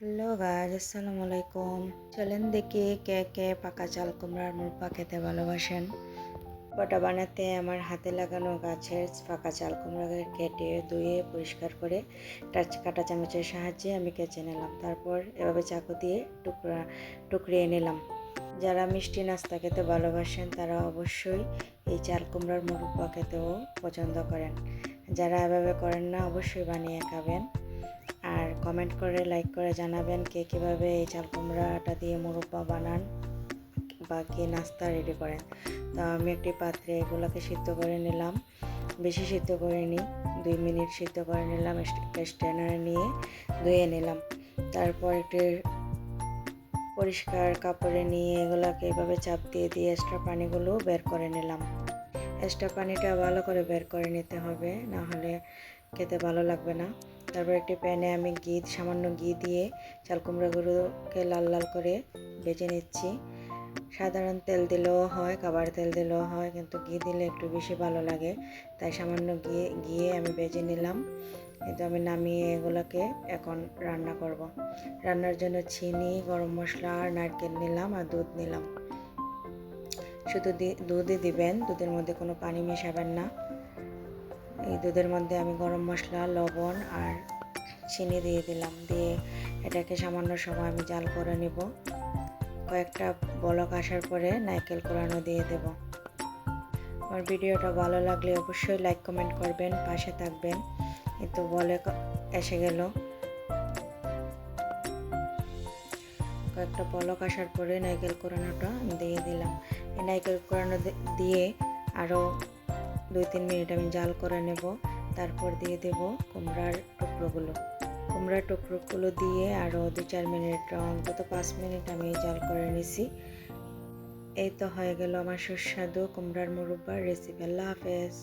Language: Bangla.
হ্যালো গাইস, আসসালামু আলাইকুম। চলেন দেখি কে কে পাকা চাল কুমড়ার মুরব্বা খেতে ভালোবাসেন। বটা বানাতে আমার হাতে লাগানো গাছের পাকা চাল কুমড়াকে কেটে ধুয়ে পরিষ্কার করে কাঁটা চামচের সাহায্যে আমি কেচে নিলাম। তারপর এভাবে চাকু দিয়ে টুকরিয়ে নিলাম। যারা মিষ্টি নাস্তা খেতে ভালোবাসেন তারা অবশ্যই এই চাল কুমড়ার মুরব্বা খেতেও পছন্দ করেন। যারা এভাবে করেন না অবশ্যই বানিয়ে খাবেন। আর কমেন্ট করে লাইক করে জানাবেন কে কীভাবে এই চাল কুমড়াটা দিয়ে মুরব্বা বানান বা কে নাস্তা রেডি করেন। তো আমি একটি পাত্রে এগুলোকে সিদ্ধ করে নিলাম, বেশি সিদ্ধ করে নিই, 2 মিনিট সিদ্ধ করে নিলাম। স্ট্রেনারে নিয়ে ধুয়ে নিলাম। তারপর একটি পরিষ্কার কাপড়ে নিয়ে এগুলোকে এভাবে চাপ দিয়ে দিয়ে এক্সট্রা পানিগুলো বের করে নিলাম। এক্সট্রা পানিটা ভালো করে বের করে নিতে হবে, না হলে খেতে ভালো লাগবে না। তারপর একটি প্যানে আমি সামান্য ঘি দিয়ে চাল কুমড়াগুলোকে লাল লাল করে ভেজে নিচ্ছি। সাধারণ তেল দিলেও হয়, খাবার তেল দিলেও হয়, কিন্তু ঘি দিলে একটু বেশি ভালো লাগে। তাই সামান্য ঘিয়ে আমি ভেজে নিলাম। কিন্তু আমি নামিয়ে এগুলোকে এখন রান্না করব। রান্নার জন্য চিনি, গরম মশলা আর নারকেল নিলাম আর দুধ নিলাম। শুধু দুধই দিবেন, দুধের মধ্যে কোনো পানি মেশাবেন না। এই দুধের মধ্যে আমি গরম মশলা, লবণ আর চিনি দিয়ে দিলাম। দিয়ে এটাকে সামান্য সময় আমি জাল করে নেব। কয়েকটা বলক আসার পরে নারকেল কোড়ানো দিয়ে দেব। আমার ভিডিওটা ভালো লাগলে অবশ্যই লাইক কমেন্ট করবেন, পাশে থাকবেন। কিন্তু বলে এসে গেল। কয়েকটা বলক আসার পরে নারকেল কোড়ানোটা দিয়ে দিলাম। এই নারকেল কোড়ানো দিয়ে আরও 2-3 মিনিট আমি জাল করে নেব। তারপর দিয়ে দেব কুমড়ার টুকরোগুলো দিয়ে আরও 2-4 মিনিট, অন্তত 5 মিনিট আমি জাল করে নিছি। এই তো হয়ে গেল আমার সুস্বাদু কুমড়ার মুরব্বার রেসিপি। আল্লাহ হাফেজ।